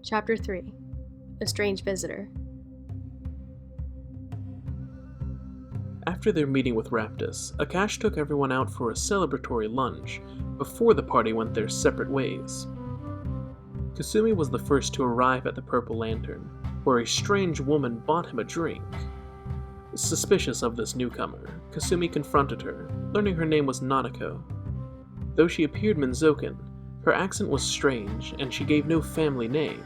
Chapter 3 A Strange Visitor. After their meeting with Raptus, Akash took everyone out for a celebratory lunch before the party went their separate ways. Kasumi was the first to arrive at the Purple Lantern, where a strange woman bought him a drink. Suspicious of this newcomer, Kasumi confronted her, learning her name was Nanako. Though she appeared Minzokan, her accent was strange and she gave no family name.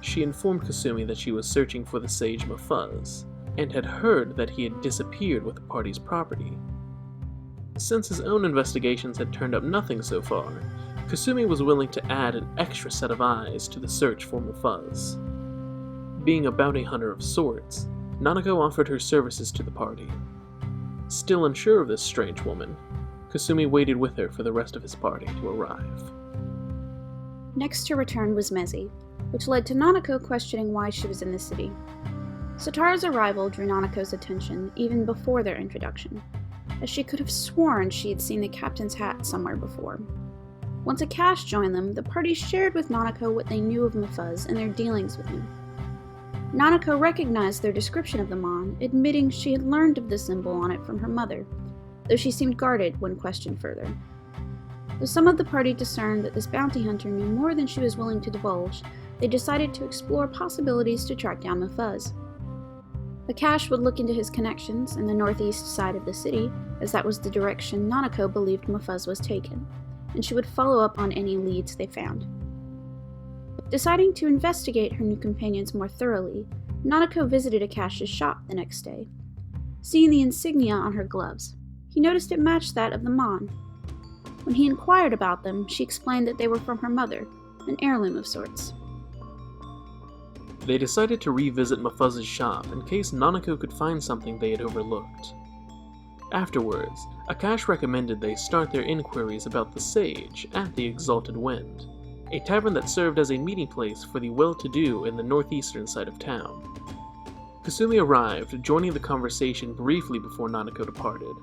She informed Kasumi that she was searching for the sage Mufuz, and had heard that he had disappeared with the party's property. Since his own investigations had turned up nothing so far, Kasumi was willing to add an extra set of eyes to the search for Mufuz. Being a bounty hunter of sorts, Nanako offered her services to the party. Still unsure of this strange woman, Kasumi waited with her for the rest of his party to arrive. Next to return was Mezi, which led to Nanako questioning why she was in the city. Sitara's arrival drew Nanako's attention even before their introduction, as she could have sworn she had seen the captain's hat somewhere before. Once Akash joined them, the party shared with Nanako what they knew of Mufuz and their dealings with him. Nanako recognized their description of the Mon, admitting she had learned of the symbol on it from her mother, though she seemed guarded when questioned further. Though some of the party discerned that this bounty hunter knew more than she was willing to divulge, they decided to explore possibilities to track down Mufuz. Akash would look into his connections in the northeast side of the city, as that was the direction Nanako believed Mufuz was taken, and she would follow up on any leads they found. Deciding to investigate her new companions more thoroughly, Nanako visited Akash's shop the next day. Seeing the insignia on her gloves, he noticed it matched that of the Mon. When he inquired about them, she explained that they were from her mother, an heirloom of sorts. They decided to revisit Mufuz's shop in case Nanako could find something they had overlooked. Afterwards, Akash recommended they start their inquiries about the Sage at the Exalted Wind, a tavern that served as a meeting place for the well-to-do in the northeastern side of town. Kasumi arrived, joining the conversation briefly before Nanako departed.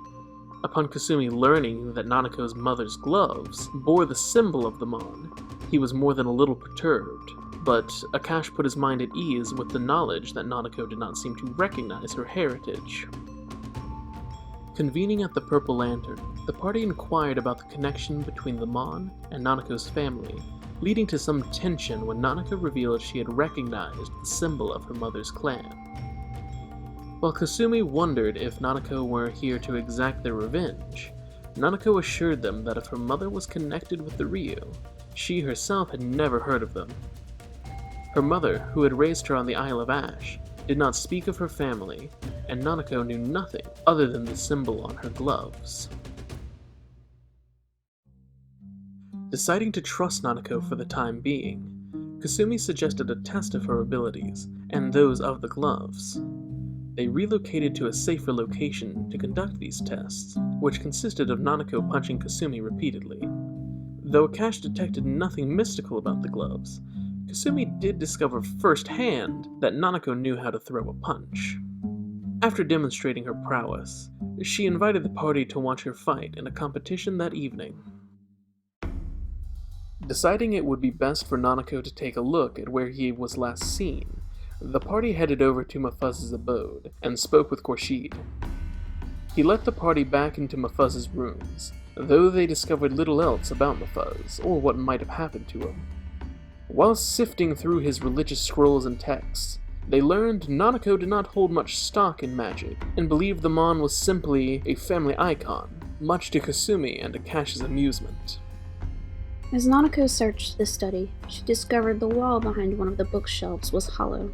Upon Kasumi learning that Nanako's mother's gloves bore the symbol of the Mon, he was more than a little perturbed, but Akash put his mind at ease with the knowledge that Nanako did not seem to recognize her heritage. Convening at the Purple Lantern, the party inquired about the connection between the Mon and Nanako's family, leading to some tension when Nanako revealed she had recognized the symbol of her mother's clan. While Kasumi wondered if Nanako were here to exact their revenge, Nanako assured them that if her mother was connected with the Ryu, she herself had never heard of them. Her mother, who had raised her on the Isle of Ash, did not speak of her family, and Nanako knew nothing other than the symbol on her gloves. Deciding to trust Nanako for the time being, Kasumi suggested a test of her abilities, and those of the gloves. They relocated to a safer location to conduct these tests, which consisted of Nanako punching Kasumi repeatedly. Though Akash detected nothing mystical about the gloves, Kasumi did discover firsthand that Nanako knew how to throw a punch. After demonstrating her prowess, she invited the party to watch her fight in a competition that evening. Deciding it would be best for Nanako to take a look at where he was last seen, the party headed over to Mufuz's abode and spoke with Khurshid. He let the party back into Mufuz's rooms, though they discovered little else about Mufuz or what might have happened to him. While sifting through his religious scrolls and texts, they learned Nanako did not hold much stock in magic and believed the Mon was simply a family icon, much to Kasumi and Akash's amusement. As Nanako searched the study, she discovered the wall behind one of the bookshelves was hollow.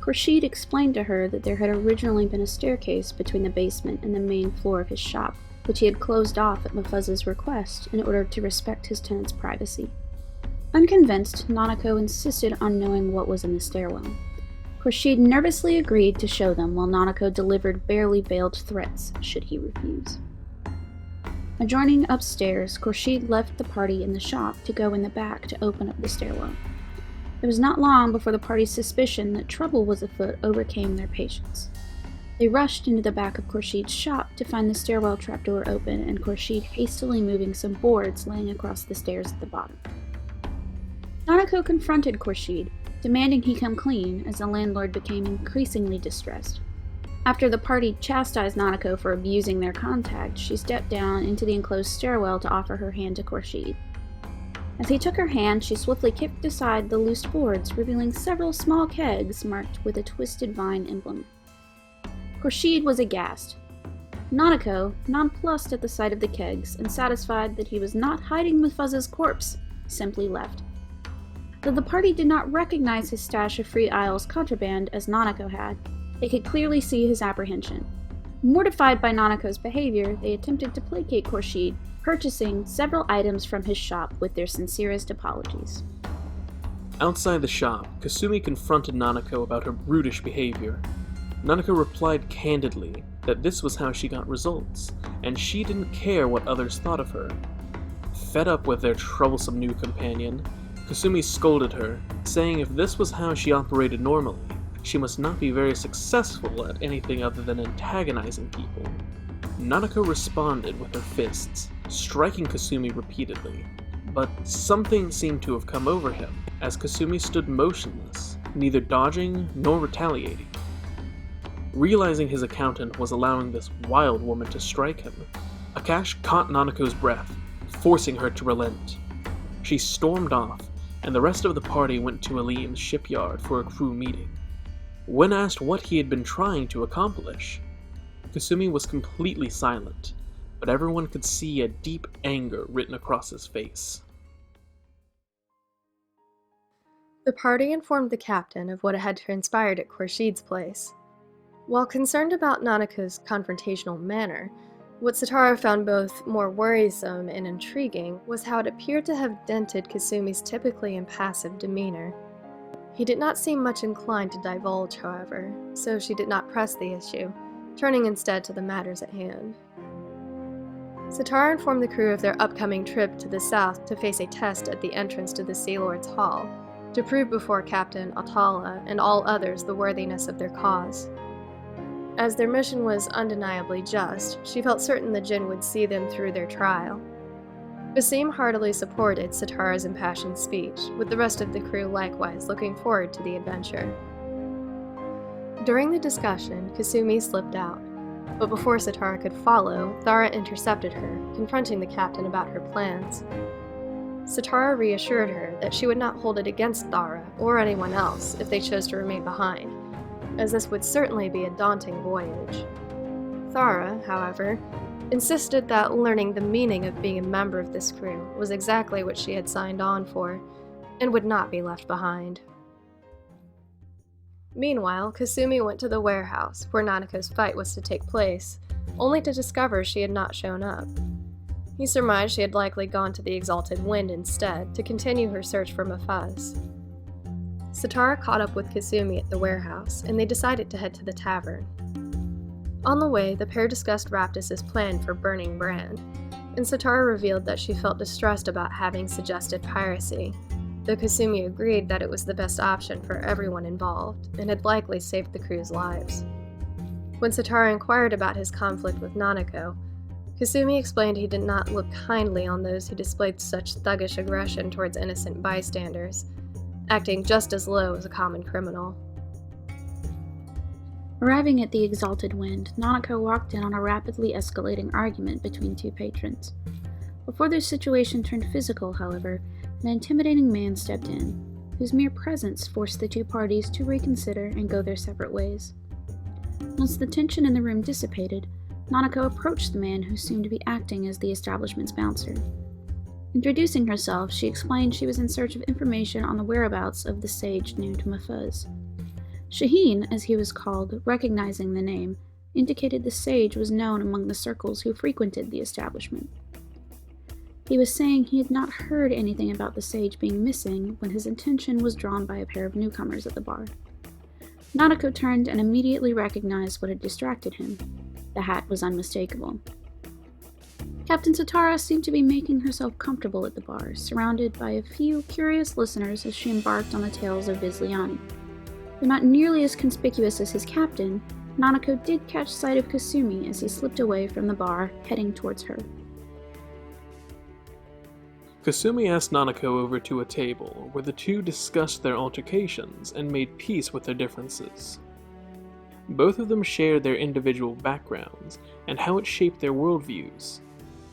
Khurshid explained to her that there had originally been a staircase between the basement and the main floor of his shop, which he had closed off at Mufuz's request in order to respect his tenant's privacy. Unconvinced, Nanako insisted on knowing what was in the stairwell. Khurshid nervously agreed to show them while Nanako delivered barely veiled threats should he refuse. Adjoining upstairs, Khurshid left the party in the shop to go in the back to open up the stairwell. It was not long before the party's suspicion that trouble was afoot overcame their patience. They rushed into the back of Khurshid's shop to find the stairwell trapdoor open and Khurshid hastily moving some boards laying across the stairs at the bottom. Nanako confronted Khurshid, demanding he come clean as the landlord became increasingly distressed. After the party chastised Nanako for abusing their contact, she stepped down into the enclosed stairwell to offer her hand to Khurshid. As he took her hand, she swiftly kicked aside the loose boards, revealing several small kegs marked with a twisted vine emblem. Khurshid was aghast. Nanako, nonplussed at the sight of the kegs and satisfied that he was not hiding Mufuz's corpse, simply left. Though the party did not recognize his stash of Free Isles contraband as Nanako had, they could clearly see his apprehension. Mortified by Nanako's behavior, they attempted to placate Khurshid, purchasing several items from his shop with their sincerest apologies. Outside the shop, Kasumi confronted Nanako about her brutish behavior. Nanako replied candidly that this was how she got results, and she didn't care what others thought of her. Fed up with their troublesome new companion, Kasumi scolded her, saying if this was how she operated normally, she must not be very successful at anything other than antagonizing people. Nanako responded with her fists, striking Kasumi repeatedly, but something seemed to have come over him as Kasumi stood motionless, neither dodging nor retaliating. Realizing his accountant was allowing this wild woman to strike him, Akash caught Nanako's breath, forcing her to relent. She stormed off, and the rest of the party went to Aleem's shipyard for a crew meeting. When asked what he had been trying to accomplish, Kasumi was completely silent, but everyone could see a deep anger written across his face. The party informed the captain of what had transpired at Khurshid's place. While concerned about Nanako's confrontational manner, what Sitara found both more worrisome and intriguing was how it appeared to have dented Kasumi's typically impassive demeanor. He did not seem much inclined to divulge, however, so she did not press the issue, turning instead to the matters at hand. Sitara informed the crew of their upcoming trip to the south to face a test at the entrance to the Sea Lord's Hall, to prove before Captain Atala and all others the worthiness of their cause. As their mission was undeniably just, she felt certain the Jinn would see them through their trial. Basim heartily supported Sitara's impassioned speech, with the rest of the crew likewise looking forward to the adventure. During the discussion, Kasumi slipped out, but before Sitara could follow, Thara intercepted her, confronting the captain about her plans. Sitara reassured her that she would not hold it against Thara or anyone else if they chose to remain behind, as this would certainly be a daunting voyage. Thara, however, insisted that learning the meaning of being a member of this crew was exactly what she had signed on for, and would not be left behind. Meanwhile, Kasumi went to the warehouse where Nanako's fight was to take place, only to discover she had not shown up. He surmised she had likely gone to the Exalted Wind instead to continue her search for Mufuz. Sitara caught up with Kasumi at the warehouse, and they decided to head to the tavern. On the way, the pair discussed Raptus's plan for burning Brand, and Sitara revealed that she felt distressed about having suggested piracy, though Kasumi agreed that it was the best option for everyone involved, and had likely saved the crew's lives. When Sitara inquired about his conflict with Nanako, Kasumi explained he did not look kindly on those who displayed such thuggish aggression towards innocent bystanders, acting just as low as a common criminal. Arriving at the Exalted Wind, Nanako walked in on a rapidly escalating argument between two patrons. Before their situation turned physical, however, an intimidating man stepped in, whose mere presence forced the two parties to reconsider and go their separate ways. Once the tension in the room dissipated, Nanako approached the man who seemed to be acting as the establishment's bouncer. Introducing herself, she explained she was in search of information on the whereabouts of the sage named Mufuz. Shaheen, as he was called, recognizing the name, indicated the sage was known among the circles who frequented the establishment. He was saying he had not heard anything about the sage being missing when his attention was drawn by a pair of newcomers at the bar. Nanako turned and immediately recognized what had distracted him. The hat was unmistakable. Captain Sitara seemed to be making herself comfortable at the bar, surrounded by a few curious listeners as she embarked on the tales of Viz Leany. Though not nearly as conspicuous as his captain, Nanako did catch sight of Kasumi as he slipped away from the bar, heading towards her. Kasumi asked Nanako over to a table, where the two discussed their altercations and made peace with their differences. Both of them shared their individual backgrounds and how it shaped their worldviews.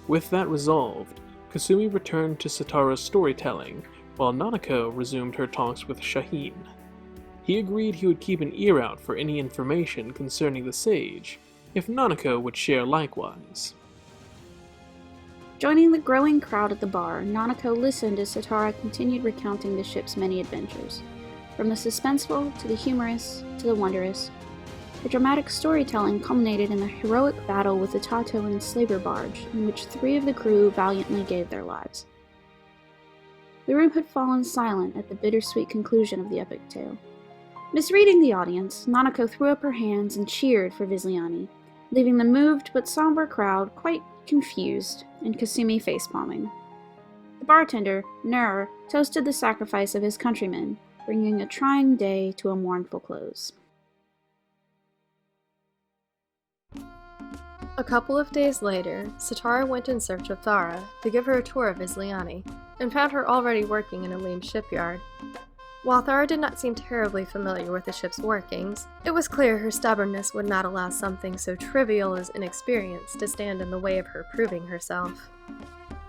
With that resolved, Kasumi returned to Sitara's storytelling, while Nanako resumed her talks with Shaheen. He agreed he would keep an ear out for any information concerning the sage, if Nanako would share likewise. Joining the growing crowd at the bar, Nanako listened as Sitara continued recounting the ship's many adventures. From the suspenseful, to the humorous, to the wondrous, the dramatic storytelling culminated in the heroic battle with the Tatoan slaver barge, in which 3 of the crew valiantly gave their lives. The room had fallen silent at the bittersweet conclusion of the epic tale. Misreading the audience, Nanako threw up her hands and cheered for Viz Leany, leaving the moved but somber crowd quite confused and Kasumi facepalming. The bartender, Nur, toasted the sacrifice of his countrymen, bringing a trying day to a mournful close. A couple of days later, Sitara went in search of Thara to give her a tour of Viz Leany, and found her already working in Aleem's shipyard. While Thara did not seem terribly familiar with the ship's workings, it was clear her stubbornness would not allow something so trivial as inexperience to stand in the way of her proving herself.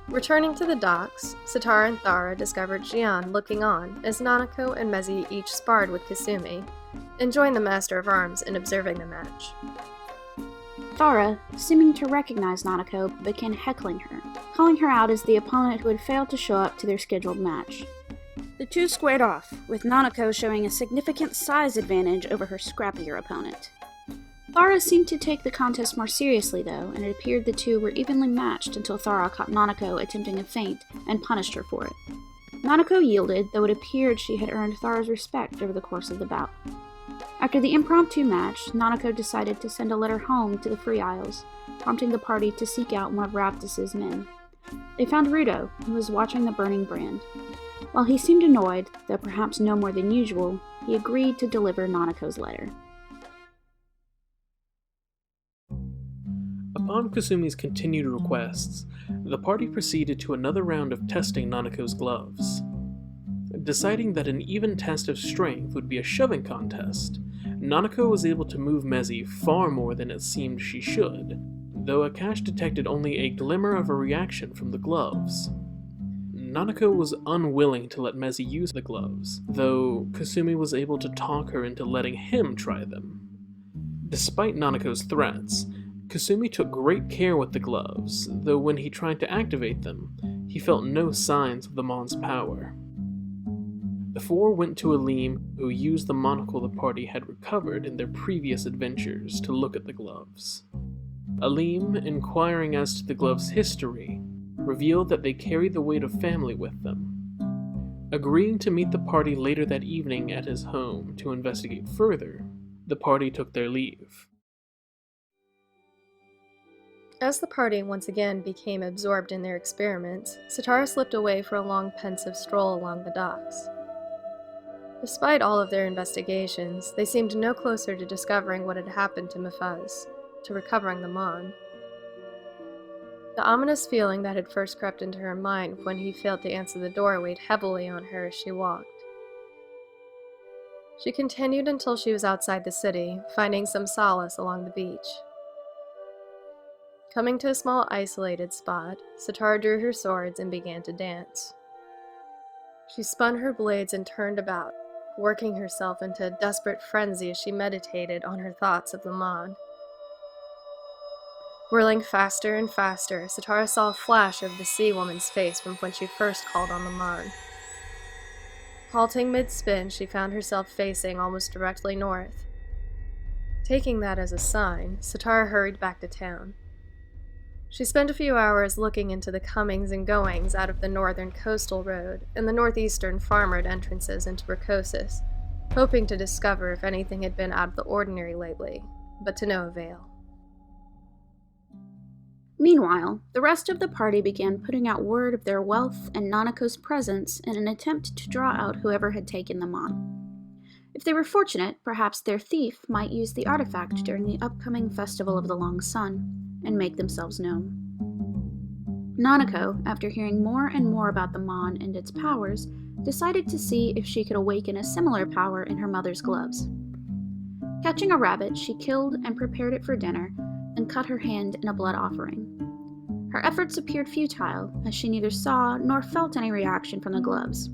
Returning to the docks, Sitara and Thara discovered Jian looking on as Nanako and Mezi each sparred with Kasumi, and joined the Master of Arms in observing the match. Thara, seeming to recognize Nanako, began heckling her, calling her out as the opponent who had failed to show up to their scheduled match. The two squared off, with Nanako showing a significant size advantage over her scrappier opponent. Thara seemed to take the contest more seriously though, and it appeared the two were evenly matched until Thara caught Nanako attempting a feint and punished her for it. Nanako yielded, though it appeared she had earned Thara's respect over the course of the bout. After the impromptu match, Nanako decided to send a letter home to the Free Isles, prompting the party to seek out one of Raptus's men. They found Rudo, who was watching the burning brand. While he seemed annoyed, though perhaps no more than usual, he agreed to deliver Nanako's letter. Upon Kasumi's continued requests, the party proceeded to another round of testing Nanako's gloves. Deciding that an even test of strength would be a shoving contest, Nanako was able to move Mezi far more than it seemed she should, though Akash detected only a glimmer of a reaction from the gloves. Nanako was unwilling to let Mezi use the gloves, though Kasumi was able to talk her into letting him try them. Despite Nanako's threats, Kasumi took great care with the gloves, though when he tried to activate them, he felt no signs of the Mon's power. The four went to Aleem, who used the monocle the party had recovered in their previous adventures to look at the gloves. Aleem, inquiring as to the gloves' history, revealed that they carried the weight of family with them. Agreeing to meet the party later that evening at his home to investigate further, the party took their leave. As the party once again became absorbed in their experiments, Sitara slipped away for a long pensive stroll along the docks. Despite all of their investigations, they seemed no closer to discovering what had happened to Mufaz, to recovering the Mon. The ominous feeling that had first crept into her mind when he failed to answer the door weighed heavily on her as she walked. She continued until she was outside the city, finding some solace along the beach. Coming to a small isolated spot, Sitara drew her swords and began to dance. She spun her blades and turned about, working herself into a desperate frenzy as she meditated on her thoughts of the Mon. Whirling faster and faster, Sitara saw a flash of the sea woman's face from when she first called on the Mon. Halting mid-spin, she found herself facing almost directly north. Taking that as a sign, Sitara hurried back to town. She spent a few hours looking into the comings and goings out of the northern coastal road and the northeastern farm-road entrances into Rakosis, hoping to discover if anything had been out of the ordinary lately, but to no avail. Meanwhile, the rest of the party began putting out word of their wealth and Nanako's presence in an attempt to draw out whoever had taken them on. If they were fortunate, perhaps their thief might use the artifact during the upcoming Festival of the Long Sun and make themselves known. Nanako, after hearing more and more about the Mon and its powers, decided to see if she could awaken a similar power in her mother's gloves. Catching a rabbit, she killed and prepared it for dinner, and cut her hand in a blood offering. Her efforts appeared futile, as she neither saw nor felt any reaction from the gloves.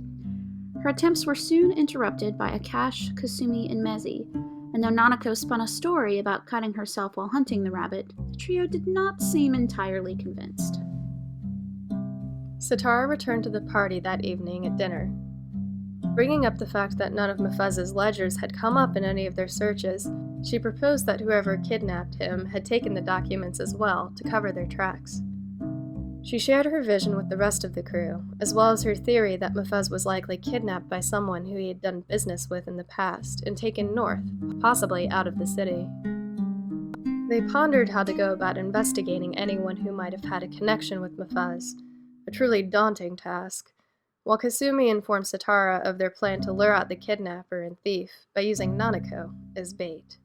Her attempts were soon interrupted by Akash, Kasumi, and Mezi, and though Nanako spun a story about cutting herself while hunting the rabbit, the trio did not seem entirely convinced. Sitara returned to the party that evening at dinner. Bringing up the fact that none of Mufuz's ledgers had come up in any of their searches, she proposed that whoever kidnapped him had taken the documents as well to cover their tracks. She shared her vision with the rest of the crew, as well as her theory that Mufuz was likely kidnapped by someone who he had done business with in the past and taken north, possibly out of the city. They pondered how to go about investigating anyone who might have had a connection with Mufuz, a truly daunting task, while Kasumi informed Sitara of their plan to lure out the kidnapper and thief by using Nanako as bait.